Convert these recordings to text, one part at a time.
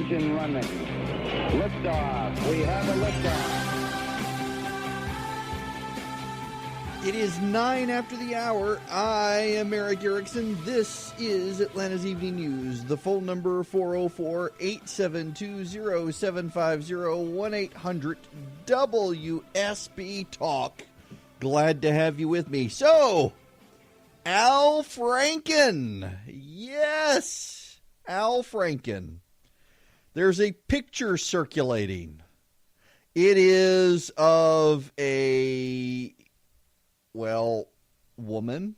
engine running. Liftoff. We have a liftoff. It is 9 after the hour. I am Erick Erickson. This is Atlanta's Evening News. The phone number 404-872-0750 1-800-WSB Talk. Glad to have you with me. So, Al Franken. Yes, Al Franken. There's a picture circulating. It is of a woman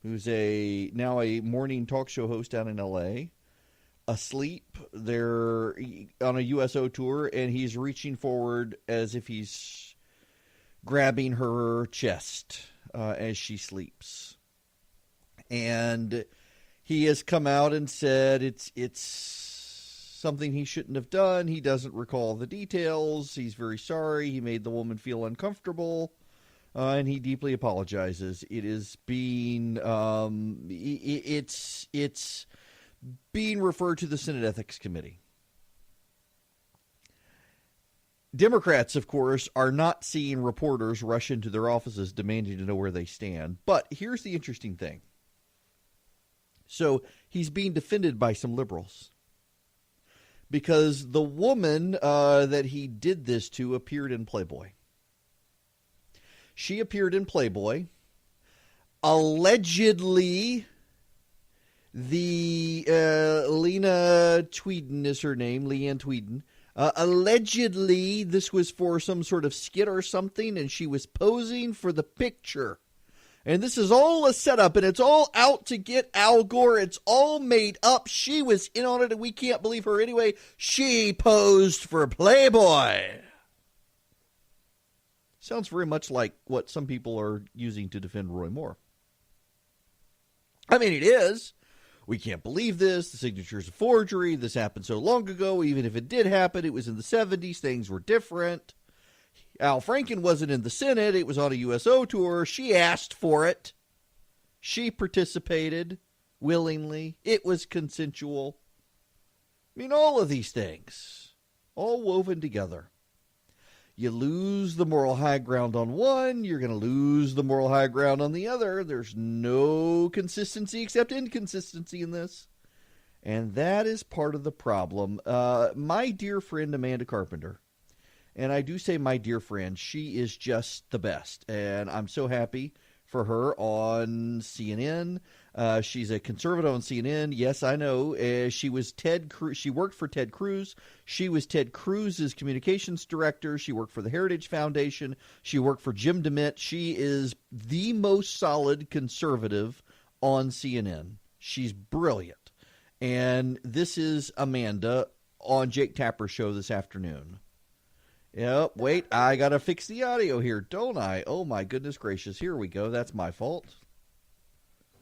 who's now a morning talk show host down in L.A., asleep. They're on a USO tour, and he's reaching forward as if he's grabbing her chest as she sleeps. And he has come out and said it's something he shouldn't have done. He doesn't recall the details. He's very sorry. He made the woman feel uncomfortable. And he deeply apologizes. It is being it's being referred to the Senate Ethics Committee. Democrats, of course, are not seeing reporters rush into their offices demanding to know where they stand. But here's the interesting thing. So he's being defended by some liberals because the woman that he did this to appeared in Playboy. She appeared in Playboy. Allegedly, the Lena Tweeden is her name, Leanne Tweeden. Allegedly, this was for some sort of skit or something, and she was posing for the picture. And this is all a setup, and it's all out to get Al Gore. It's all made up. She was in on it, and we can't believe her anyway. She posed for Playboy. Sounds very much like what some people are using to defend Roy Moore. I mean, it is. We can't believe this. The signature is a forgery. This happened so long ago. Even if it did happen, it was in the 70s. Things were different. Al Franken wasn't in the Senate. It was on a USO tour. She asked for it. She participated willingly. It was consensual. I mean, all of these things, all woven together. You lose the moral high ground on one, you're going to lose the moral high ground on the other. There's no consistency except inconsistency in this. And that is part of the problem. My dear friend Amanda Carpenter, and I do say my dear friend, she is just the best. And I'm so happy for her on CNN. She's a conservative on CNN. Yes, I know. She was Ted Cruz. She worked for Ted Cruz. She was Ted Cruz's communications director. She worked for the Heritage Foundation. She worked for Jim DeMint. She is the most solid conservative on CNN. She's brilliant. And this is Amanda on Jake Tapper's show this afternoon. Yep, wait, I got to fix the audio here, don't I? Oh, my goodness gracious. Here we go. That's my fault.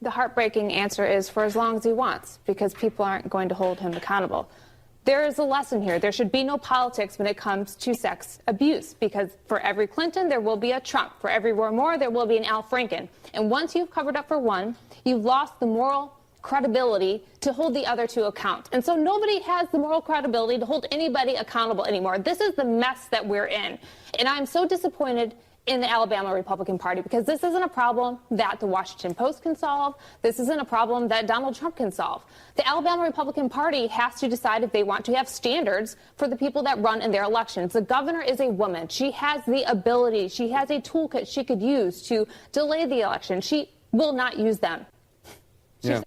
The heartbreaking answer is for as long as he wants, because people aren't going to hold him accountable. There is a lesson here. There should be no politics when it comes to sex abuse, because for every Clinton, there will be a Trump. For every Roy Moore, there will be an Al Franken. And once you've covered up for one, you've lost the moral credibility to hold the other to account. And so nobody has the moral credibility to hold anybody accountable anymore. This is the mess that we're in. And I'm so disappointed in the Alabama Republican Party, because this isn't a problem that the Washington Post can solve. This isn't a problem that Donald Trump can solve. The Alabama Republican Party has to decide if they want to have standards for the people that run in their elections. The governor is a woman. She has the ability. She has a toolkit she could use to delay the election. She will not use them. Yep.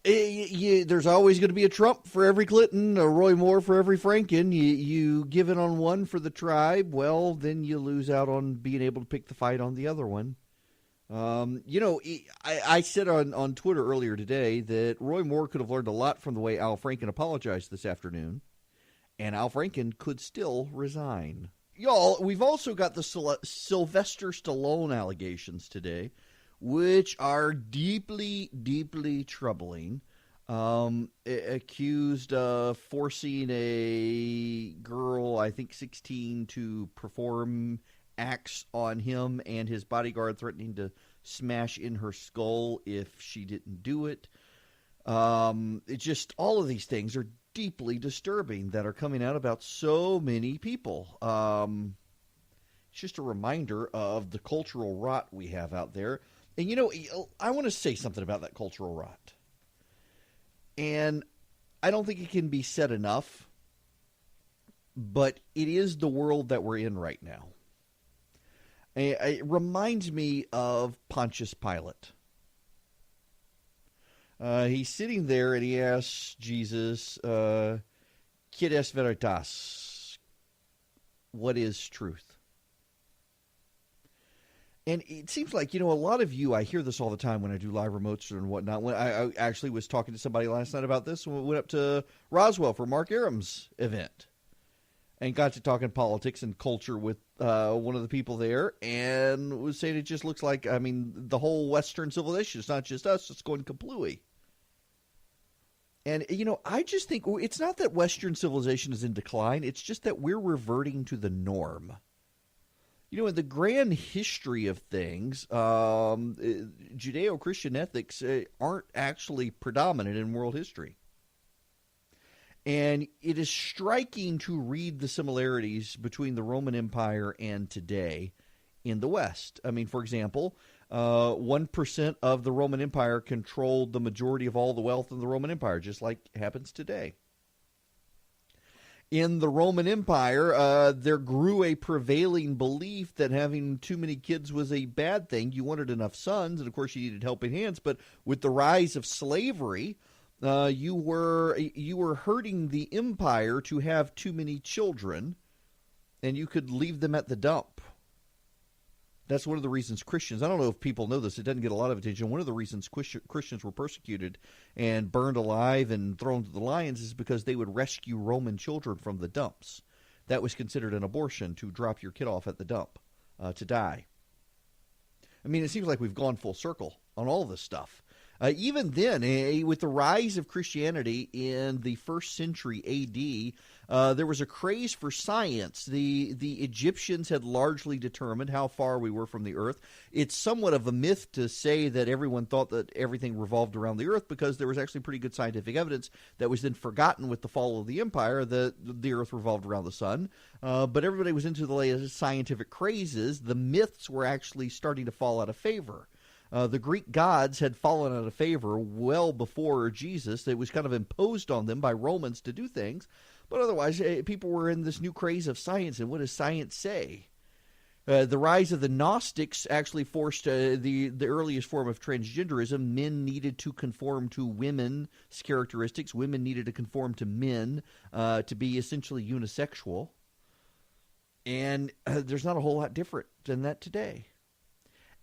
There's always going to be a Trump for every Clinton, a Roy Moore for every Franken. You give it on one for the tribe, well, then you lose out on being able to pick the fight on the other one. I said on Twitter earlier today that Roy Moore could have learned a lot from the way Al Franken apologized this afternoon, and Al Franken could still resign. Y'all, we've also got the Sylvester Stallone allegations today, which are deeply, deeply troubling. Accused of forcing a girl, I think 16, to perform acts on him, and his bodyguard threatening to smash in her skull if she didn't do it. It's just all of these things are deeply disturbing that are coming out about so many people. It's just a reminder of the cultural rot we have out there. And, I want to say something about that cultural rot. And I don't think it can be said enough, but it is the world that we're in right now. It reminds me of Pontius Pilate. He's sitting there and he asks Jesus, "Quid est veritas?" What is truth? And it seems like, a lot of you, I hear this all the time when I do live remotes and whatnot. When I actually was talking to somebody last night about this when we went up to Roswell for Mark Aram's event and got to talking politics and culture with one of the people there, and was saying it just looks like, the whole Western civilization, it's not just us, it's going kaplooey. And, I just think it's not that Western civilization is in decline, it's just that we're reverting to the norm. In the grand history of things, Judeo-Christian ethics aren't actually predominant in world history. And it is striking to read the similarities between the Roman Empire and today in the West. For example, 1% of the Roman Empire controlled the majority of all the wealth in the Roman Empire, just like happens today. In the Roman Empire, there grew a prevailing belief that having too many kids was a bad thing. You wanted enough sons, and of course you needed helping hands. But with the rise of slavery, you were hurting the empire to have too many children, and you could leave them at the dump. That's one of the reasons Christians, I don't know if people know this, it doesn't get a lot of attention. One of the reasons Christians were persecuted and burned alive and thrown to the lions is because they would rescue Roman children from the dumps. That was considered an abortion, to drop your kid off at the dump to die. It seems like we've gone full circle on all this stuff. Even then, with the rise of Christianity in the 1st century A.D., there was a craze for science. The Egyptians had largely determined how far we were from the earth. It's somewhat of a myth to say that everyone thought that everything revolved around the earth, because there was actually pretty good scientific evidence that was then forgotten with the fall of the empire that the earth revolved around the sun. But everybody was into the latest scientific crazes. The myths were actually starting to fall out of favor. The Greek gods had fallen out of favor well before Jesus. It was kind of imposed on them by Romans to do things. But otherwise, people were in this new craze of science. And what does science say? The rise of the Gnostics actually forced the earliest form of transgenderism. Men needed to conform to women's characteristics. Women needed to conform to men to be essentially unisexual. And there's not a whole lot different than that today.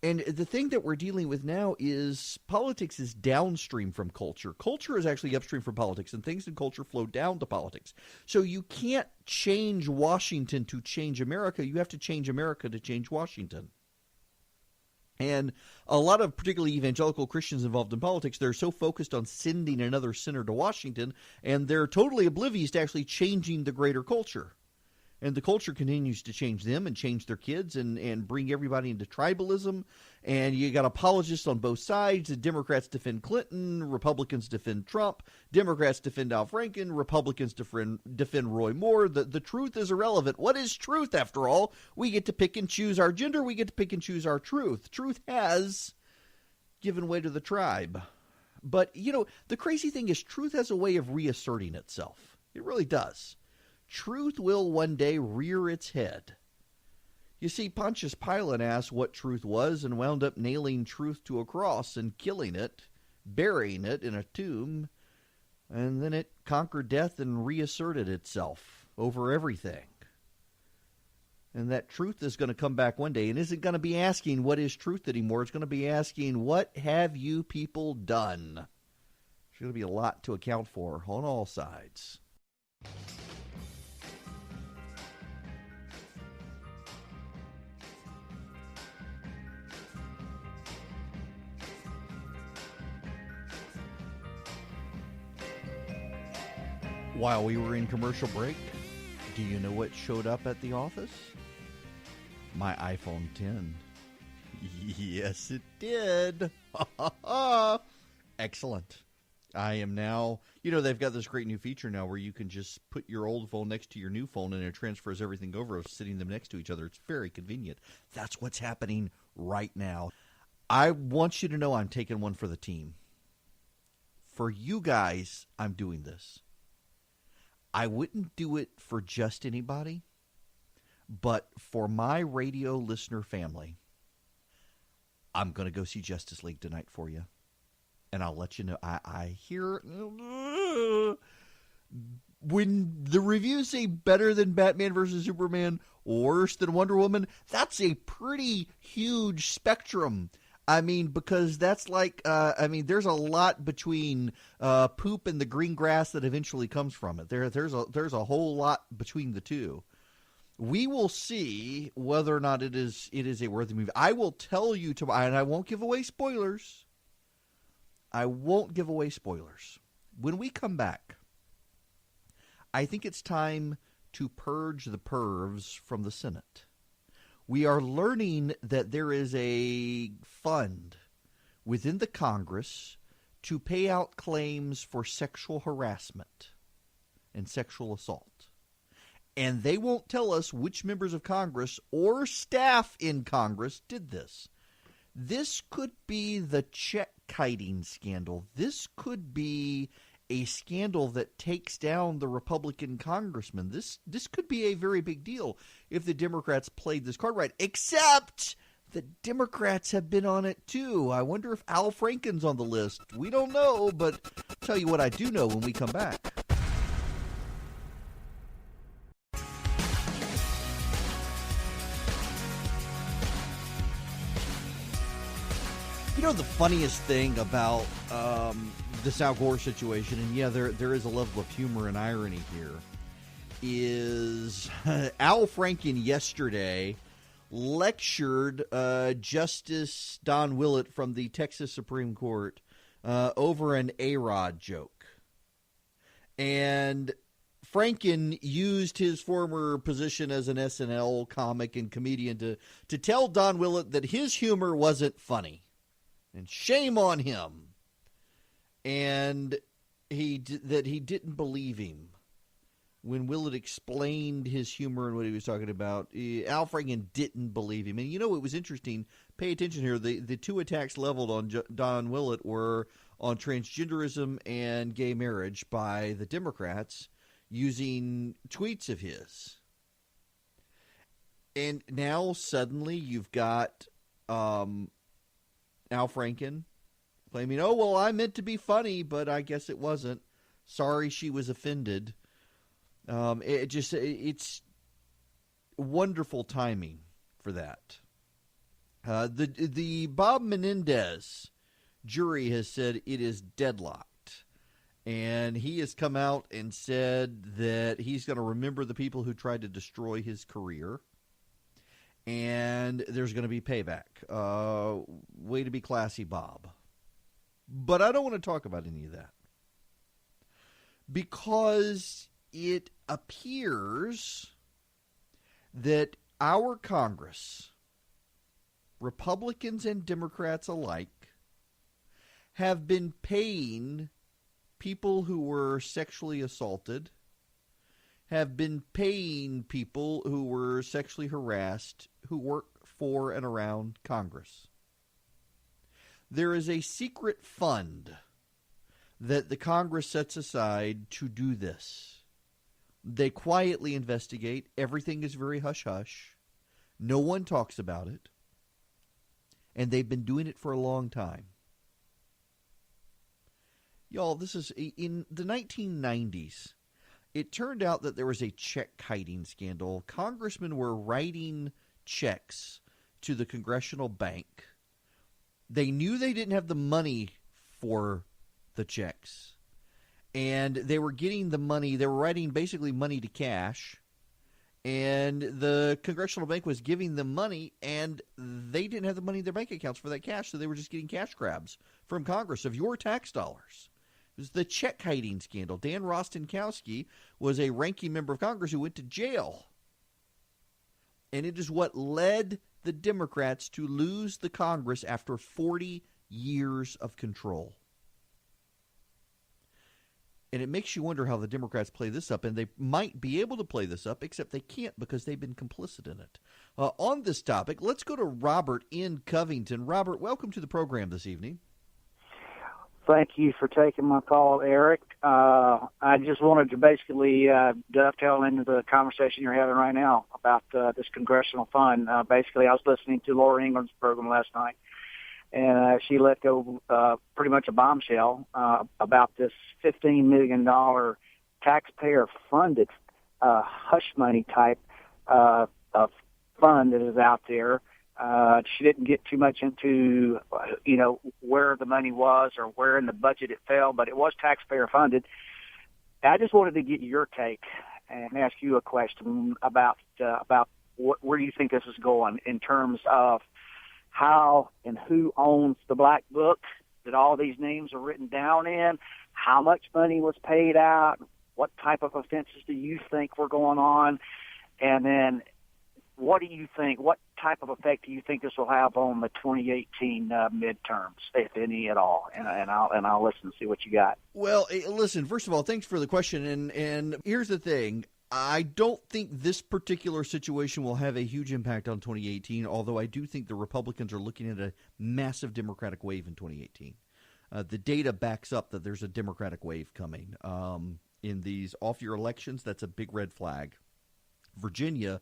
And the thing that we're dealing with now is politics is downstream from culture. Culture is actually upstream from politics, and things in culture flow down to politics. So you can't change Washington to change America. You have to change America to change Washington. And a lot of particularly evangelical Christians involved in politics, they're so focused on sending another sinner to Washington, and they're totally oblivious to actually changing the greater culture. And the culture continues to change them and change their kids and bring everybody into tribalism. And you got apologists on both sides. The Democrats defend Clinton. Republicans defend Trump. Democrats defend Al Franken. Republicans defend Roy Moore. The truth is irrelevant. What is truth, after all? We get to pick and choose our gender. We get to pick and choose our truth. Truth has given way to the tribe. But, the crazy thing is truth has a way of reasserting itself. It really does. Truth will one day rear its head. You see, Pontius Pilate asked what truth was and wound up nailing truth to a cross and killing it, burying it in a tomb, and then it conquered death and reasserted itself over everything. And that truth is going to come back one day and isn't going to be asking what is truth anymore. It's going to be asking, what have you people done? There's going to be a lot to account for on all sides. While we were in commercial break, do you know what showed up at the office? My iPhone 10. Yes, it did. Excellent. I am now, they've got this great new feature now where you can just put your old phone next to your new phone and it transfers everything over, sitting them next to each other. It's very convenient. That's what's happening right now. I want you to know I'm taking one for the team. For you guys, I'm doing this. I wouldn't do it for just anybody, but for my radio listener family, I'm going to go see Justice League tonight for you. And I'll let you know. I hear when the reviews say better than Batman versus Superman, worse than Wonder Woman, that's a pretty huge spectrum. I mean, because that's like, there's a lot between poop and the green grass that eventually comes from it. There's a whole lot between the two. We will see whether or not it is a worthy movie. I will tell you tomorrow, and I won't give away spoilers. When we come back, I think it's time to purge the pervs from the Senate. We are learning that there is a fund within the Congress to pay out claims for sexual harassment and sexual assault. And they won't tell us which members of Congress or staff in Congress did this. This could be the check-kiting scandal. This could be a scandal that takes down the Republican congressman. This could be a very big deal if the Democrats played this card right, except the Democrats have been on it too. I wonder if Al Franken's on the list. We don't know, but I'll tell you what I do know when we come back. The funniest thing about this Al Gore situation, and there is a level of humor and irony here, is Al Franken yesterday lectured Justice Don Willett from the Texas Supreme Court over an A-Rod joke. And Franken used his former position as an SNL comic and comedian to tell Don Willett that his humor wasn't funny. And shame on him. And he didn't believe him. When Willett explained his humor and what he was talking about, Al Franken didn't believe him. And it was interesting. Pay attention here. The two attacks leveled on Don Willett were on transgenderism and gay marriage by the Democrats using tweets of his. And now suddenly you've got Al Franken claiming, oh, well, I meant to be funny, but I guess it wasn't. Sorry she was offended. It's wonderful timing for that. The Bob Menendez jury has said it is deadlocked. And he has come out and said that he's going to remember the people who tried to destroy his career. And there's going to be payback. Way to be classy, Bob. But I don't want to talk about any of that. Because it appears that our Congress, Republicans and Democrats alike, have been paying people who were sexually assaulted, have been paying people who were sexually harassed who work for and around Congress. There is a secret fund that the Congress sets aside to do this. They quietly investigate. Everything is very hush-hush. No one talks about it. And they've been doing it for a long time. Y'all, this is in the 1990s. It turned out that there was a check-kiting scandal. Congressmen were writing checks to the congressional bank. They knew they didn't have the money for the checks. And they were getting the money. They were writing basically money to cash. And the congressional bank was giving them money, and they didn't have the money in their bank accounts for that cash, so they were just getting cash grabs from Congress of your tax dollars. It was the check-kiting scandal. Dan Rostenkowski was a ranking member of Congress who went to jail. And it is what led the Democrats to lose the Congress after 40 years of control. And it makes you wonder how the Democrats play this up, and they might be able to play this up, except they can't because they've been complicit in it. On this topic, let's go to Robert in Covington. Robert, welcome to the program this evening. Thank you for taking my call, Eric. I just wanted to basically dovetail into the conversation you're having right now about this congressional fund. Basically, I was listening to Laura Ingraham's program last night, and she let go pretty much a bombshell about this $15 million taxpayer-funded hush money type of fund that is out there. She didn't get too much into, where the money was or where in the budget it fell, but it was taxpayer-funded. I just wanted to get your take and ask you a question about where you think this is going in terms of how and who owns the black book that all these names are written down in, how much money was paid out, what type of offenses do you think were going on, and then what do you think, what type of effect do you think this will have on the 2018 midterms, if any at all? And I'll listen and see what you got. Well, listen, first of all, thanks for the question. And here's the thing. I don't think this particular situation will have a huge impact on 2018, although I do think the Republicans are looking at a massive Democratic wave in 2018. The data backs up that there's a Democratic wave coming. In these off-year elections, that's a big red flag. Virginia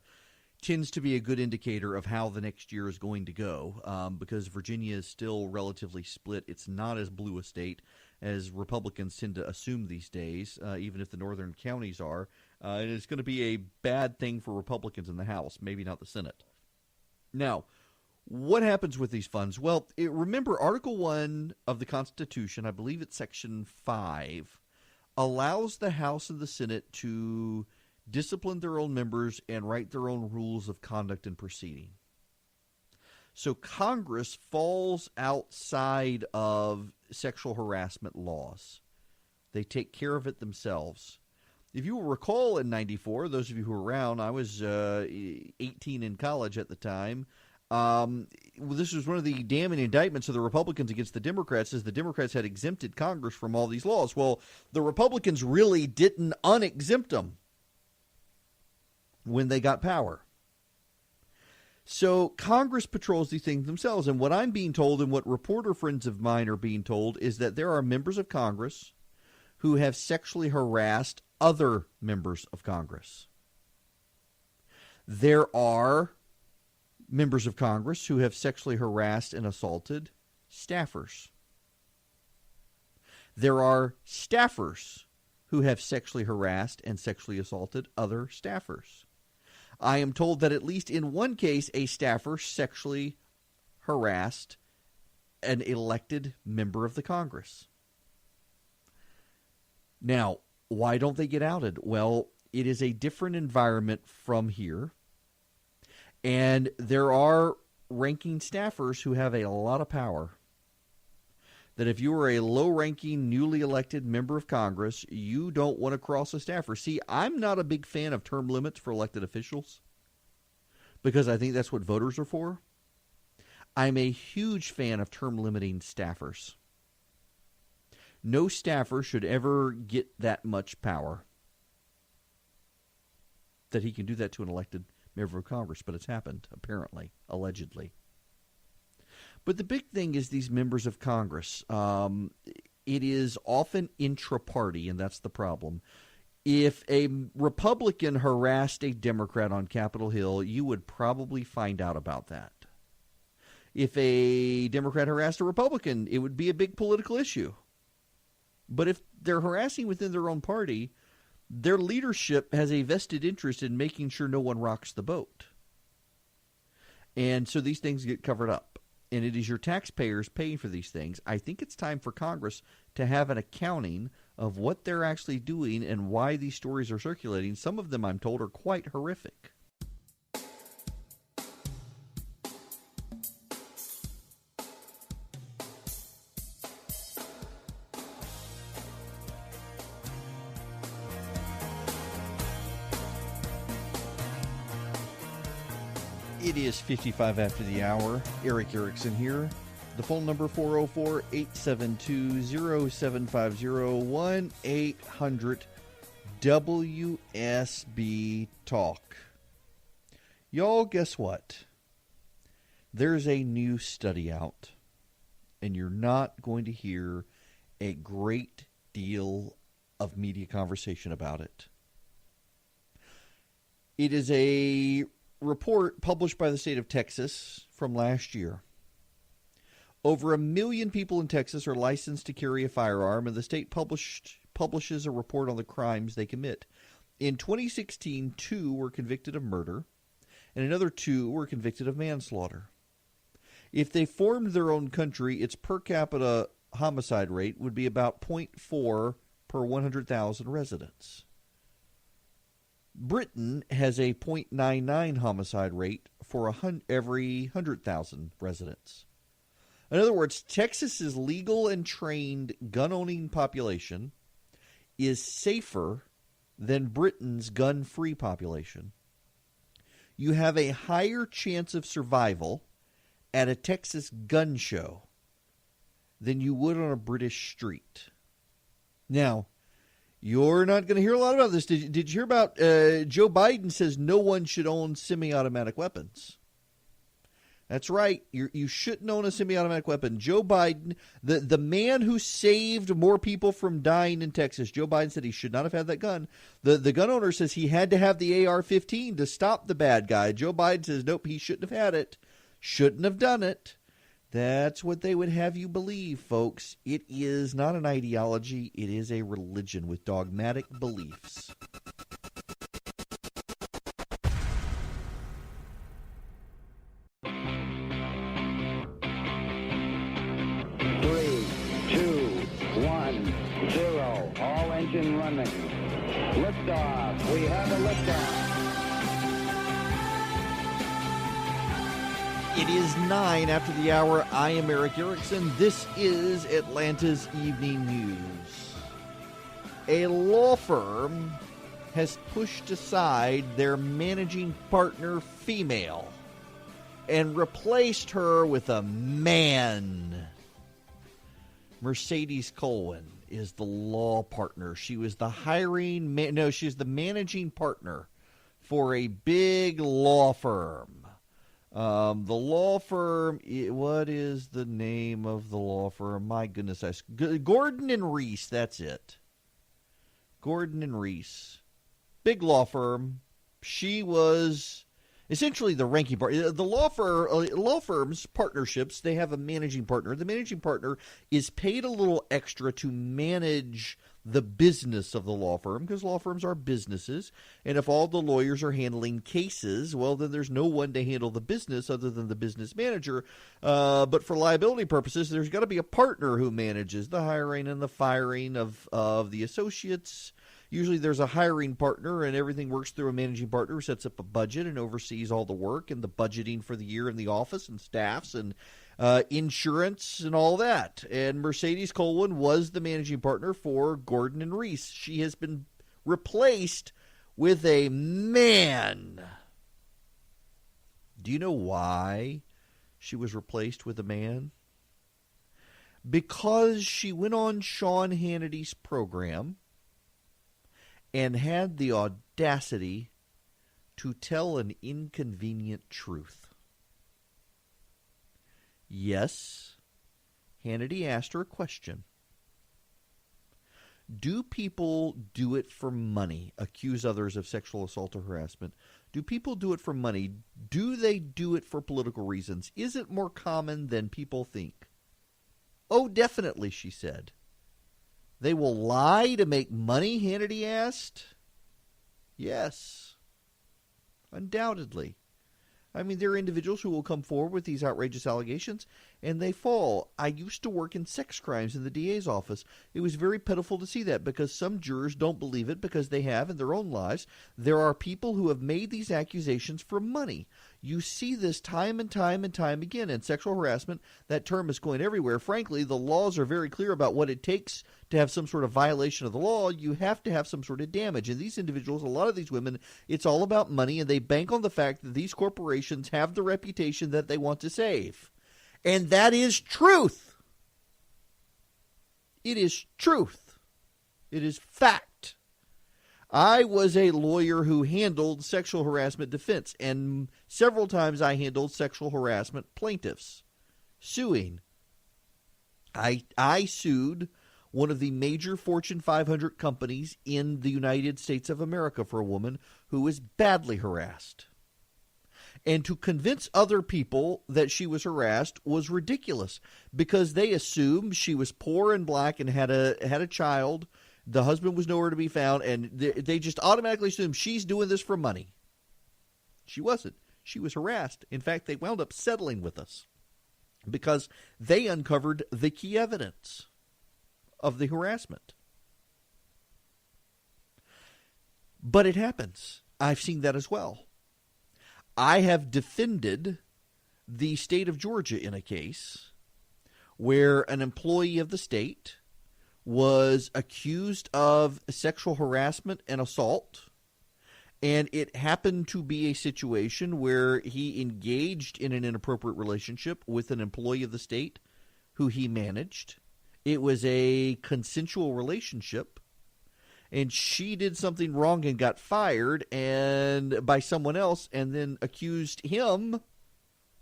tends to be a good indicator of how the next year is going to go because Virginia is still relatively split. It's not as blue a state as Republicans tend to assume these days, even if the northern counties are. And it's going to be a bad thing for Republicans in the House, maybe not the Senate. Now, what happens with these funds? Well, remember Article 1 of the Constitution, I believe it's Section 5, allows the House and the Senate to discipline their own members and write their own rules of conduct and proceeding. So Congress falls outside of sexual harassment laws. They take care of it themselves. If you will recall in 94, those of you who were around, I was 18 in college at the time. This was one of the damning indictments of the Republicans against the Democrats, is the Democrats had exempted Congress from all these laws. Well, the Republicans really didn't unexempt them when they got power. So Congress patrols these things themselves. And what I'm being told and what reporter friends of mine are being told is that there are members of Congress who have sexually harassed other members of Congress. There are members of Congress who have sexually harassed and assaulted staffers. There are staffers who have sexually harassed and sexually assaulted other staffers. I am told that at least in one case, a staffer sexually harassed an elected member of the Congress. Now, why don't they get outed? Well, it is a different environment from here. And there are ranking staffers who have a lot of power. That if you are a low-ranking, newly elected member of Congress, you don't want to cross a staffer. See, I'm not a big fan of term limits for elected officials because I think that's what voters are for. I'm a huge fan of term limiting staffers. No staffer should ever get that much power that he can do that to an elected member of Congress, but it's happened, apparently, allegedly. But the big thing is these members of Congress. It is often intra-party, and that's the problem. If a Republican harassed a Democrat on Capitol Hill, you would probably find out about that. If a Democrat harassed a Republican, it would be a big political issue. But if they're harassing within their own party, their leadership has a vested interest in making sure no one rocks the boat. And so these things get covered up. And it is your taxpayers paying for these things. I think it's time for Congress to have an accounting of what they're actually doing and why these stories are circulating. Some of them, I'm told, are quite horrific. It is 55 after the hour. Erick Erickson here. The phone number 404-872-0750, 1-800-WSB-TALK. Y'all, guess what? There's a new study out, and you're not going to hear a great deal of media conversation about it. It is a report published by the state of Texas from last year. Over 1 million people in Texas are licensed to carry a firearm, and the state publishes a report on the crimes they commit. In 2016, 2 were convicted of murder, and another 2 were convicted of manslaughter. If they formed their own country, its per capita homicide rate would be about 0.4 per 100,000 residents. Britain has a 0.99 homicide rate for every 100,000 residents. In other words, Texas's legal and trained gun-owning population is safer than Britain's gun-free population. You have a higher chance of survival at a Texas gun show than you would on a British street. Now, you're not going to hear a lot about this. Did you hear about Joe Biden says no one should own semi-automatic weapons? That's right. You shouldn't own a semi-automatic weapon. Joe Biden, the man who saved more people from dying in Texas, Joe Biden said he should not have had that gun. The gun owner says he had to have the AR-15 to stop the bad guy. Joe Biden says, nope, he shouldn't have had it. Shouldn't have done it. That's what they would have you believe, folks. It is not an ideology. It is a religion with dogmatic beliefs. All engine running. Liftoff. We have a liftoff. It is 9 after the hour. I am Erick Erickson. This is Atlanta's Evening News. A law firm has pushed aside their managing partner female and replaced her with a man. Mercedes Colwin is the law partner. She was the she's the managing partner for a big law firm. The law firm, what is the name of the law firm? My goodness, Gordon and Reese, that's it. Gordon and Reese. Big law firm. She was essentially the ranking partner. The law firms, partnerships, they have a managing partner. The managing partner is paid a little extra to manage the business of the law firm, because law firms are businesses. And if all the lawyers are handling cases, well, then there's no one to handle the business other than the business manager. But for liability purposes, there's got to be a partner who manages the hiring and the firing of the associates. Usually there's a hiring partner, and everything works through a managing partner who sets up a budget and oversees all the work and the budgeting for the year in the office and staffs and insurance and all that. And Mercedes Colwin was the managing partner for Gordon and Reese. She has been replaced with a man. Do you know why she was replaced with a man? Because she went on Sean Hannity's program and had the audacity to tell an inconvenient truth. Yes, Hannity asked her a question. Do people do it for money, accuse others of sexual assault or harassment? Do people do it for money? Do they do it for political reasons? Is it more common than people think? Oh, definitely, she said. They will lie to make money, Hannity asked. Yes, undoubtedly. I mean, there are individuals who will come forward with these outrageous allegations, and they fall. I used to work in sex crimes in the DA's office. It was very pitiful to see that, because some jurors don't believe it because they have in their own lives. There are people who have made these accusations for money. You see this time and time and time again. And sexual harassment, that term is going everywhere. Frankly, the laws are very clear about what it takes to have some sort of violation of the law. You have to have some sort of damage. And these individuals, a lot of these women, it's all about money, and they bank on the fact that these corporations have the reputation that they want to save. And that is truth. It is truth. It is fact. I was a lawyer who handled sexual harassment defense, and several times I handled sexual harassment plaintiffs suing. I sued one of the major Fortune 500 companies in the United States of America for a woman who was badly harassed. And to convince other people that she was harassed was ridiculous because they assumed she was poor and black and had a child. The husband was nowhere to be found, and they just automatically assumed she's doing this for money. She wasn't. She was harassed. In fact, they wound up settling with us because they uncovered the key evidence of the harassment. But it happens. I've seen that as well. I have defended the state of Georgia in a case where an employee of the state was accused of sexual harassment and assault, and it happened to be a situation where he engaged in an inappropriate relationship with an employee of the state who he managed. It was a consensual relationship, and she did something wrong and got fired and by someone else and then accused him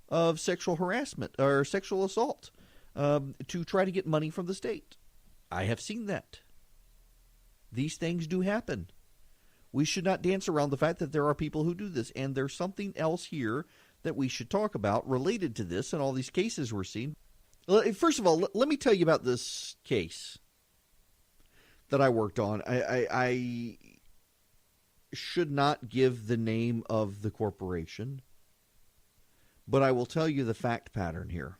of sexual harassment or sexual assault to try to get money from the state. I have seen that. These things do happen. We should not dance around the fact that there are people who do this, and there's something else here that we should talk about related to this and all these cases we're seeing. First of all, let me tell you about this case that I worked on. I should not give the name of the corporation, but I will tell you the fact pattern here.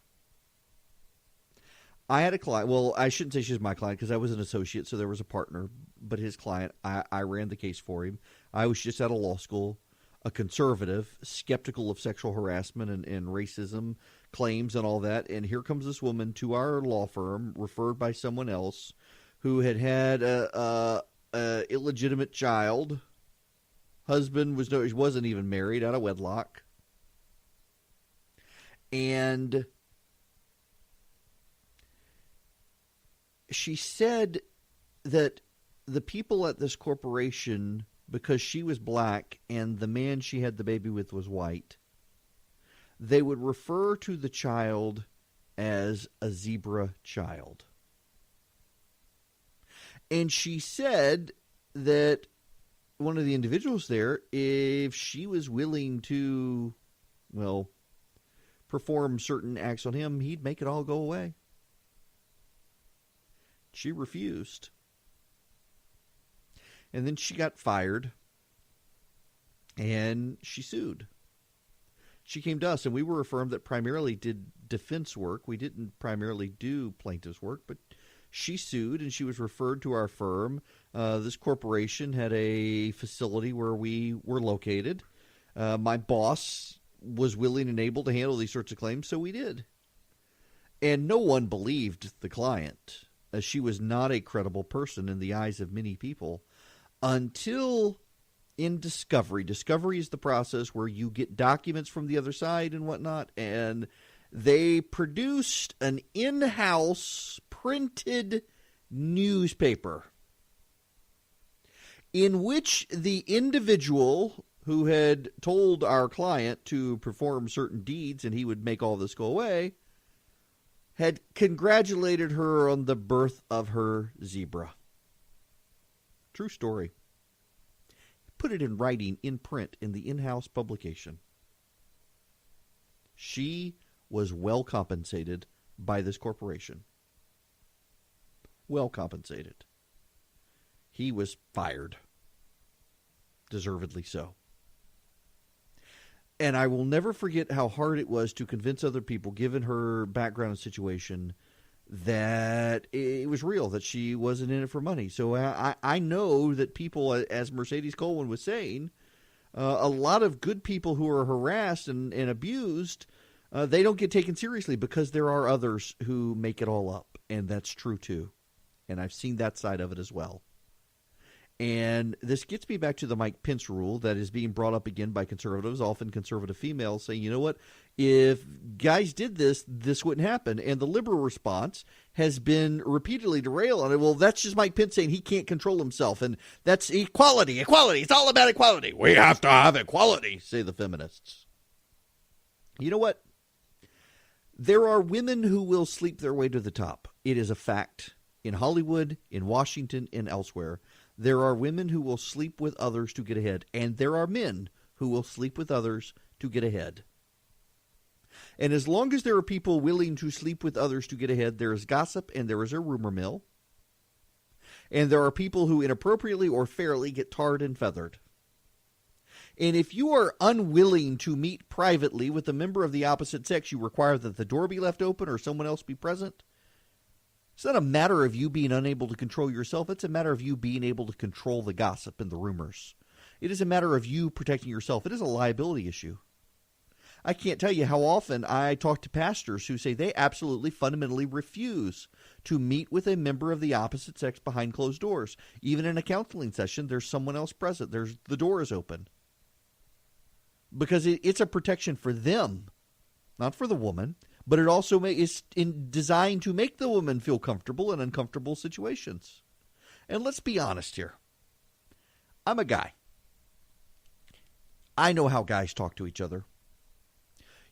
I had a client. Well, I shouldn't say she's my client because I was an associate, so there was a partner. But his client, I ran the case for him. I was just out of law school, a conservative, skeptical of sexual harassment and racism claims and all that. And here comes this woman to our law firm, referred by someone else, who had a illegitimate child. Husband wasn't even married, out of wedlock. And she said that the people at this corporation, because she was black and the man she had the baby with was white, they would refer to the child as a zebra child. And she said that one of the individuals there, if she was willing to, perform certain acts on him, he'd make it all go away. She refused. And then she got fired, and she sued. She came to us, and we were a firm that primarily did defense work. We didn't primarily do plaintiff's work, but she sued, and she was referred to our firm. This corporation had a facility where we were located. My boss was willing and able to handle these sorts of claims, so we did. And no one believed the client. She was not a credible person in the eyes of many people until in discovery. Discovery is the process where you get documents from the other side and whatnot, and they produced an in-house printed newspaper in which the individual who had told our client to perform certain deeds and he would make all this go away had congratulated her on the birth of her zebra. True story. Put it in writing, in print, in the in-house publication. She was well compensated by this corporation. Well compensated. He was fired. Deservedly so. And I will never forget how hard it was to convince other people, given her background and situation, that it was real, that she wasn't in it for money. So I know that people, as Mercedes Colwin was saying, a lot of good people who are harassed and abused, they don't get taken seriously because there are others who make it all up. And that's true too. And I've seen that side of it as well. And this gets me back to the Mike Pence rule that is being brought up again by conservatives, often conservative females, saying, you know what, if guys did this, this wouldn't happen. And the liberal response has been repeatedly derailed on it. Well, that's just Mike Pence saying he can't control himself. And that's equality. Equality. It's all about equality. We have to have equality, say the feminists. You know what? There are women who will sleep their way to the top. It is a fact. In Hollywood, in Washington, and elsewhere, there are women who will sleep with others to get ahead, and there are men who will sleep with others to get ahead. And as long as there are people willing to sleep with others to get ahead, there is gossip and there is a rumor mill. And there are people who inappropriately or fairly get tarred and feathered. And if you are unwilling to meet privately with a member of the opposite sex, you require that the door be left open or someone else be present. It's not a matter of you being unable to control yourself. It's a matter of you being able to control the gossip and the rumors. It is a matter of you protecting yourself. It is a liability issue. I can't tell you how often I talk to pastors who say they absolutely fundamentally refuse to meet with a member of the opposite sex behind closed doors. Even in a counseling session, there's someone else present. The door is open. Because it's a protection for them, not for the woman. But it also is designed to make the woman feel comfortable in uncomfortable situations. And let's be honest here. I'm a guy. I know how guys talk to each other.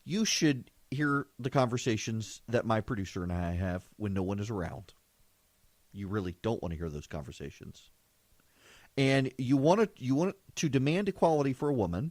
You should hear the conversations that my producer and I have when no one is around. You really don't want to hear those conversations. And you want to demand equality for a woman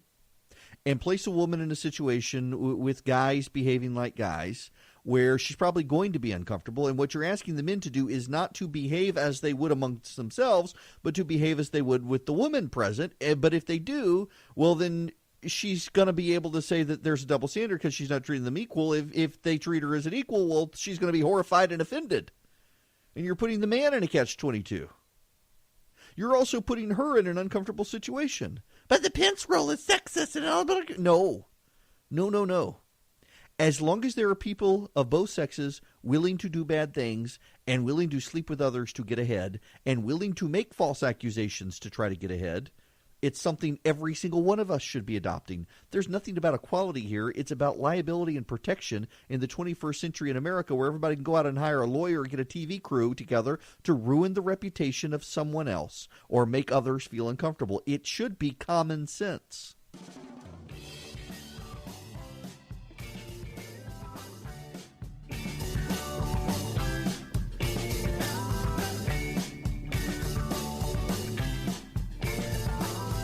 and place a woman in a situation with guys behaving like guys where she's probably going to be uncomfortable. And what you're asking the men to do is not to behave as they would amongst themselves, but to behave as they would with the woman present. But if they do, well, then she's going to be able to say that there's a double standard because she's not treating them equal. If they treat her as an equal, well, she's going to be horrified and offended. And you're putting the man in a catch-22. You're also putting her in an uncomfortable situation. But the Pence rule is sexist and all. No. As long as there are people of both sexes willing to do bad things and willing to sleep with others to get ahead and willing to make false accusations to try to get ahead, it's something every single one of us should be adopting. There's nothing about equality here. It's about liability and protection in the 21st century in America, where everybody can go out and hire a lawyer or get a TV crew together to ruin the reputation of someone else or make others feel uncomfortable. It should be common sense.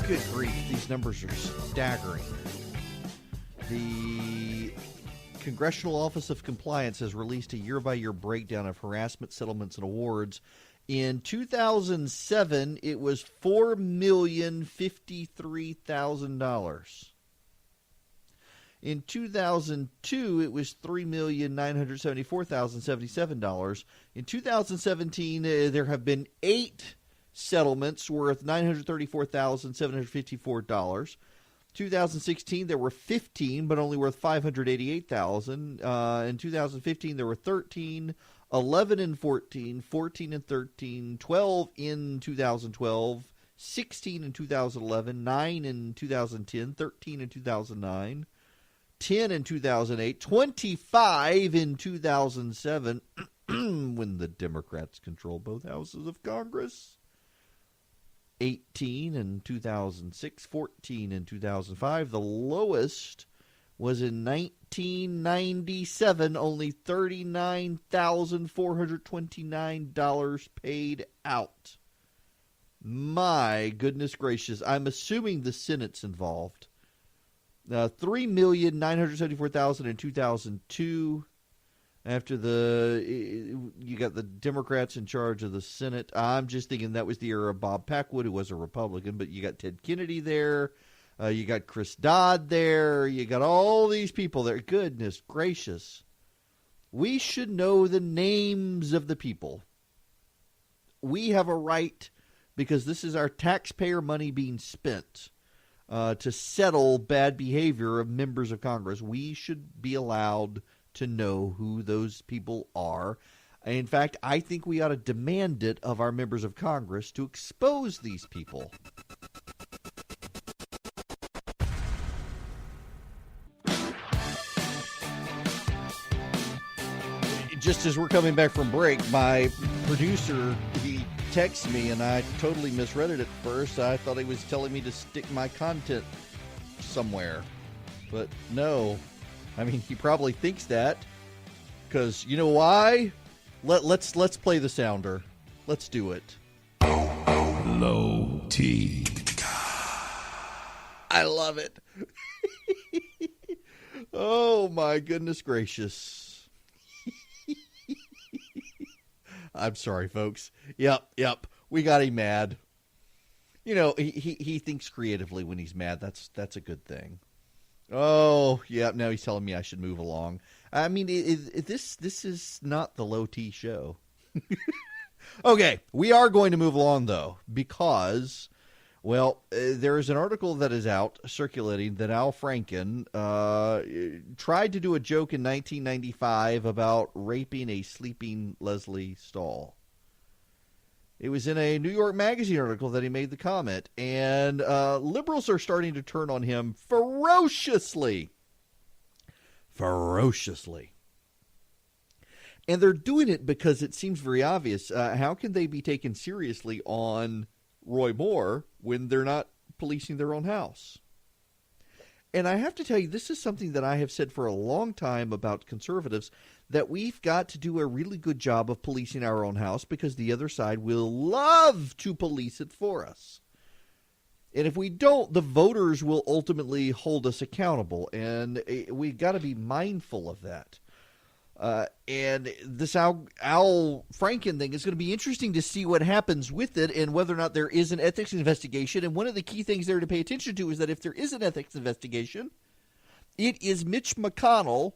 Good grief, these numbers are staggering. The Congressional Office of Compliance has released a year-by-year breakdown of harassment settlements and awards. In 2007, it was $4,053,000. In 2002, it was $3,974,077. In 2017, there have been 8 settlements worth $934,754. 2016 there were 15, but only worth $588,000. In 2015 there were 13, 11 in 14, 14 in 13, 12 in 2012, 16 in 2011, 9 in 2010, 13 in 2009, 10 in 2008, 25 in 2007 when the Democrats controlled both houses of Congress. 18 in 2006, 14 in 2005. The lowest was in 1997, only $39,429 paid out. My goodness gracious. I'm assuming the Senate's involved. $3,974,000 in 2002. After you got the Democrats in charge of the Senate. I'm just thinking that was the era of Bob Packwood, who was a Republican, but you got Ted Kennedy there. You got Chris Dodd there. You got all these people there. Goodness gracious. We should know the names of the people. We have a right, because this is our taxpayer money being spent to settle bad behavior of members of Congress. We should be allowed to know who those people are. In fact, I think we ought to demand it of our members of Congress to expose these people. Just as we're coming back from break, my producer, he texts me, and I totally misread it at first. I thought he was telling me to stick my content somewhere. But no. I mean, he probably thinks that. Because, you know why? Let's play the sounder. Let's do it. Low T. I love it. Oh, my goodness gracious. I'm sorry, folks. Yep. We got him mad. You know, he thinks creatively when he's mad. That's a good thing. Oh, yeah. Now he's telling me I should move along. I mean, this is not the Low T show. Okay, we are going to move along, though, because, well, there is an article that is out circulating that Al Franken tried to do a joke in 1995 about raping a sleeping Leslie Stahl. It was in a New York Magazine article that he made the comment, and liberals are starting to turn on him ferociously. Ferociously. And they're doing it because it seems very obvious. How can they be taken seriously on Roy Moore when they're not policing their own house? And I have to tell you, this is something that I have said for a long time about conservatives, that we've got to do a really good job of policing our own house because the other side will love to police it for us. And if we don't, the voters will ultimately hold us accountable, and we've got to be mindful of that. And this Al Franken thing is going to be interesting to see what happens with it and whether or not there is an ethics investigation. And one of the key things there to pay attention to is that if there is an ethics investigation, it is Mitch McConnell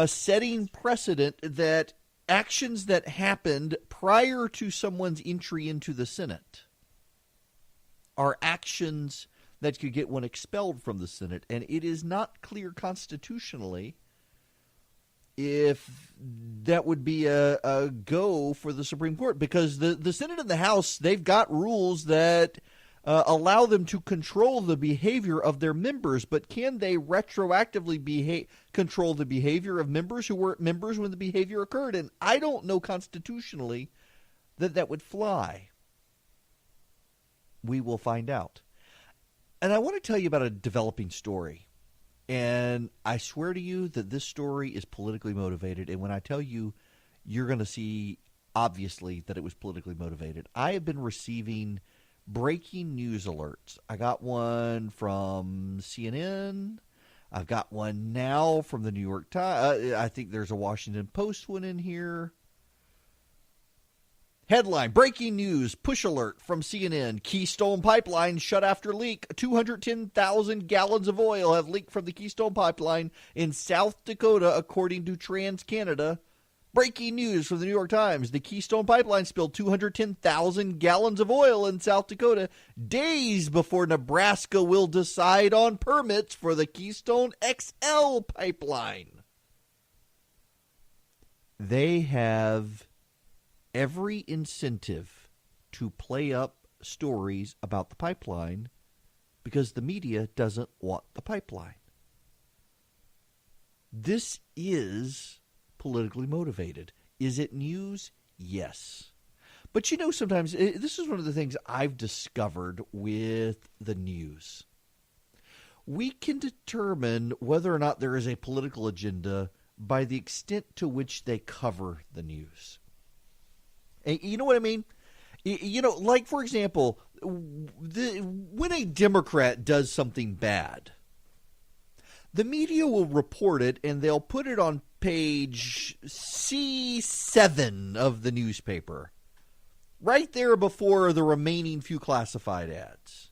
setting precedent that actions that happened prior to someone's entry into the Senate are actions that could get one expelled from the Senate. And it is not clear constitutionally if that would be a go for the Supreme Court, because the Senate and the House, they've got rules that allow them to control the behavior of their members, but can they retroactively control the behavior of members who weren't members when the behavior occurred? And I don't know constitutionally that would fly. We will find out. And I want to tell you about a developing story. And I swear to you that this story is politically motivated. And when I tell you, you're going to see, obviously, that it was politically motivated. I have been receiving breaking news alerts. I got one from CNN. I've got one now from the New York Times. I think there's a Washington Post one in here. Headline, breaking news, push alert from CNN. Keystone Pipeline shut after leak. 210,000 gallons of oil have leaked from the Keystone Pipeline in South Dakota, according to TransCanada. Breaking news from the New York Times. The Keystone Pipeline spilled 210,000 gallons of oil in South Dakota days before Nebraska will decide on permits for the Keystone XL pipeline. They have every incentive to play up stories about the pipeline because the media doesn't want the pipeline. This is politically motivated. Is it news? Yes. But you know, sometimes this is one of the things I've discovered with the news. We can determine whether or not there is a political agenda by the extent to which they cover the news. You know what I mean? You know, like, for example, when a Democrat does something bad, the media will report it and they'll put it on page C7 of the newspaper, right there before the remaining few classified ads.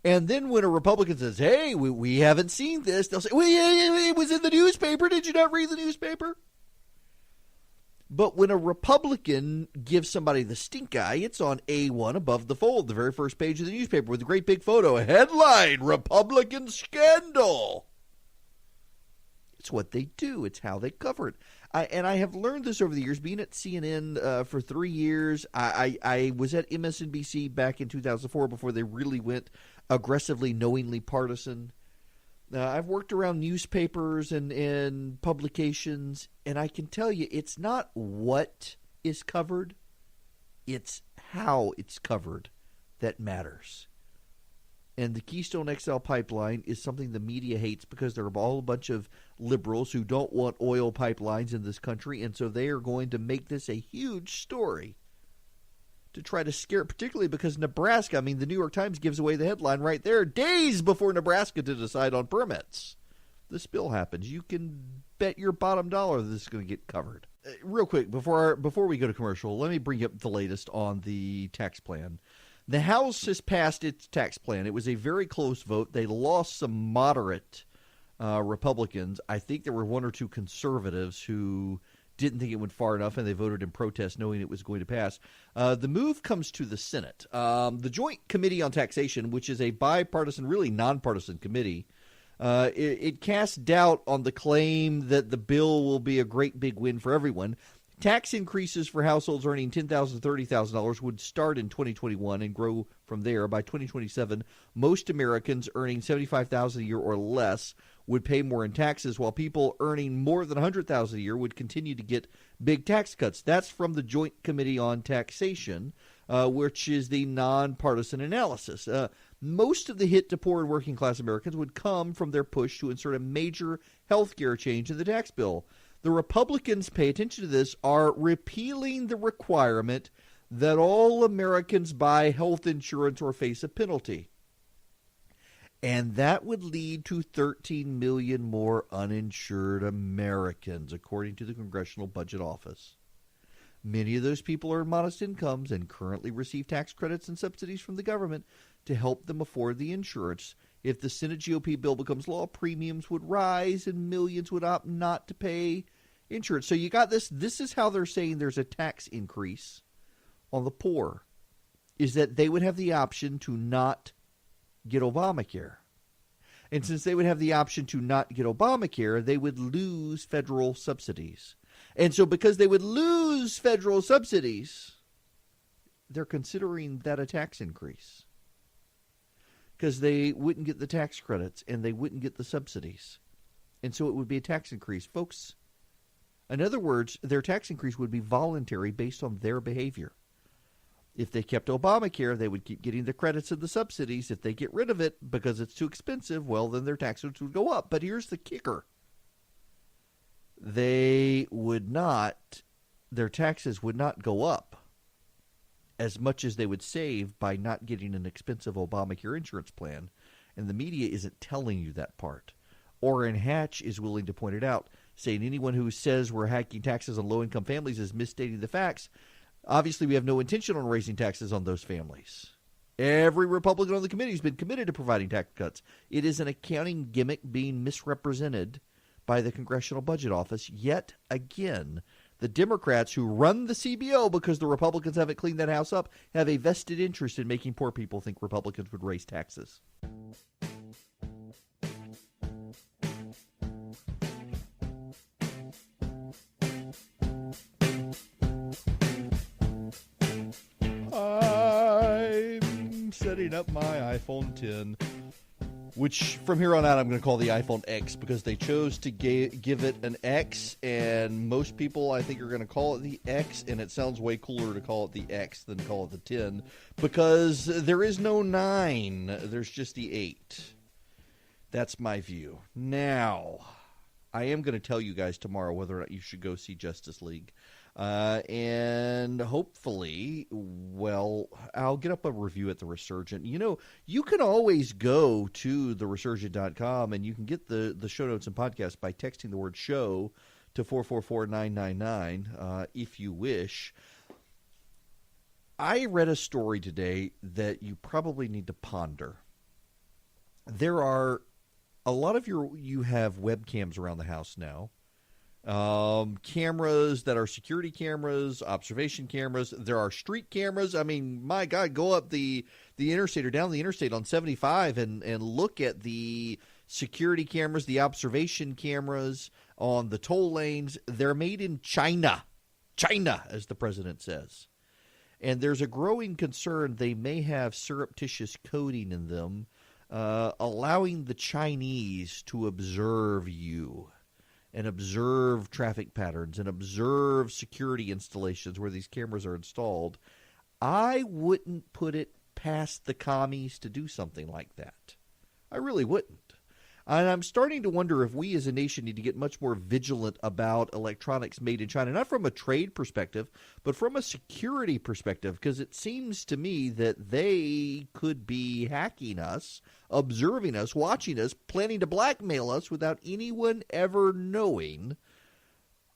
And then when a Republican says, hey, we haven't seen this, they'll say, well, it was in the newspaper. Did you not read the newspaper? But when a Republican gives somebody the stink eye, it's on A1 above the fold, the very first page of the newspaper with a great big photo, a headline, Republican scandal. It's what they do. It's how they cover it. I have learned this over the years, being at CNN for 3 years. I was at MSNBC back in 2004 before they really went aggressively, knowingly partisan. I've worked around newspapers and publications, and I can tell you it's not what is covered, it's how it's covered that matters. And the Keystone XL pipeline is something the media hates because they're all a bunch of liberals who don't want oil pipelines in this country, and so they are going to make this a huge story to try to scare, particularly because Nebraska, I mean, the New York Times gives away the headline right there, days before Nebraska to decide on permits. This bill happens. You can bet your bottom dollar that this is going to get covered. Real quick, before we go to commercial, let me bring up the latest on the tax plan. The House has passed its tax plan. It was a very close vote. They lost some moderate Republicans. I think there were one or two conservatives who didn't think it went far enough, and they voted in protest knowing it was going to pass. The move comes to the Senate. The Joint Committee on Taxation, which is a bipartisan, really nonpartisan committee, it casts doubt on the claim that the bill will be a great big win for everyone. Tax increases for households earning $10,000 to $30,000 would start in 2021 and grow from there. By 2027, most Americans earning $75,000 a year or less would pay more in taxes, while people earning more than $100,000 a year would continue to get big tax cuts. That's from the Joint Committee on Taxation, which is the nonpartisan analysis. Most of the hit to poor and working class Americans would come from their push to insert a major health care change in the tax bill. The Republicans, pay attention to this, are repealing the requirement that all Americans buy health insurance or face a penalty. And that would lead to 13 million more uninsured Americans, according to the Congressional Budget Office. Many of those people earn modest incomes and currently receive tax credits and subsidies from the government to help them afford the insurance. If the Senate GOP bill becomes law, premiums would rise and millions would opt not to pay insurance. So you got this. This is how they're saying there's a tax increase on the poor, is that they would have the option to not get Obamacare. And since they would have the option to not get Obamacare, they would lose federal subsidies. And so because they would lose federal subsidies, they're considering that a tax increase. Because they wouldn't get the tax credits and they wouldn't get the subsidies. And so it would be a tax increase. Folks, in other words, their tax increase would be voluntary based on their behavior. If they kept Obamacare, they would keep getting the credits and the subsidies. If they get rid of it because it's too expensive, well, then their taxes would go up. But here's the kicker. They would not, their taxes would not go up as much as they would save by not getting an expensive Obamacare insurance plan. And the media isn't telling you that part. Orrin Hatch is willing to point it out, saying anyone who says we're hacking taxes on low-income families is misstating the facts. Obviously, we have no intention on raising taxes on those families. Every Republican on the committee has been committed to providing tax cuts. It is an accounting gimmick being misrepresented by the Congressional Budget Office yet again. The Democrats who run the CBO because the Republicans haven't cleaned that house up have a vested interest in making poor people think Republicans would raise taxes. I'm setting up my iPhone 10, which from here on out I'm going to call the iPhone X because they chose to give it an X, and most people I think are going to call it the X, and it sounds way cooler to call it the X than call it the 10 because there is no 9, there's just the 8. That's my view. Now, I am going to tell you guys tomorrow whether or not you should go see Justice League. And hopefully, well, I'll get up a review at The Resurgent. You know, you can always go to theresurgent.com and you can get the show notes and podcast by texting the word show to 444-999 if you wish. I read a story today that you probably need to ponder. There are a lot of you have webcams around the house now. Cameras that are security cameras, observation cameras. There are street cameras. I mean, my God, go up the interstate or down the interstate on 75 and look at the security cameras, the observation cameras on the toll lanes, they're made in China. China, as the president says. And there's a growing concern they may have surreptitious coding in them, allowing the Chinese to observe you and observe traffic patterns and observe security installations where these cameras are installed. I wouldn't put it past the commies to do something like that. I really wouldn't. And I'm starting to wonder if we as a nation need to get much more vigilant about electronics made in China, not from a trade perspective, but from a security perspective, because it seems to me that they could be hacking us, observing us, watching us, planning to blackmail us without anyone ever knowing.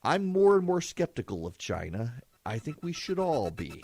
I'm more and more skeptical of China. I think we should all be.